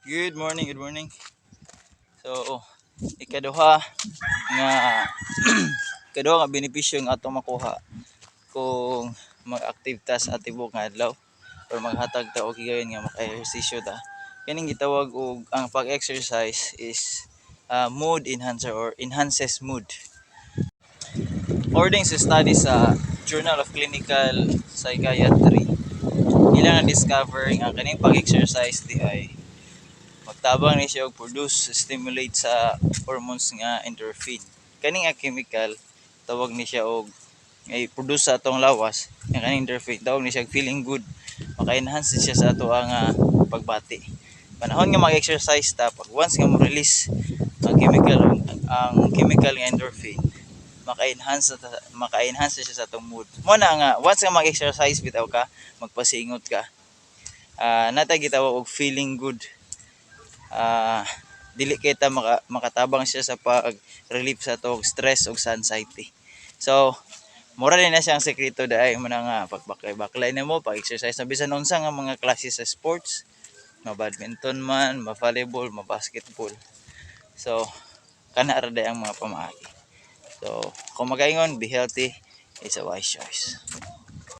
Good morning, good morning. So, ikaduha nga ikaduha nga benepisyo nga atong makuha kung mag-active ta sa atibok nga adlaw or maghatag ta og higayon nga maka-ehersisyo ta. Kaning gitawag og ang pag-exercise is mood enhancer or enhances mood. According sa study sa Journal of Clinical Psychiatry, ilang na-discover nga kaning pag-exercise di ay magtabang ni siya og produce stimulate sa hormones nga endorphin. Kaning nga chemical tawag ni siya og ay produce sa atong lawas nga kaning endorphin tawag ni siya feeling good. Maka-enhance siya sa ato ang pagbati. Panahon nga mag-exercise ta pag once nga mo-release ang chemical nga endorphin maka-enhance siya sa atong mood. Mo na nga once nga mag-exercise bitaw ka magpasingot ka. Natay gitawag og feeling good. Dili kita makatabang siya sa pag-relieve sa tog stress ug sa anxiety. So, mura din na siyang sekreto dai mo na nga pagbaklay-baklay nimo pag-exercise na bisan unsa nga mga klase sa sports, ma-badminton man, ma-volleyball, ma-basketball. So, kana ra day ang mga pamaagi. So, kung magaingon, be healthy, it's a wise choice.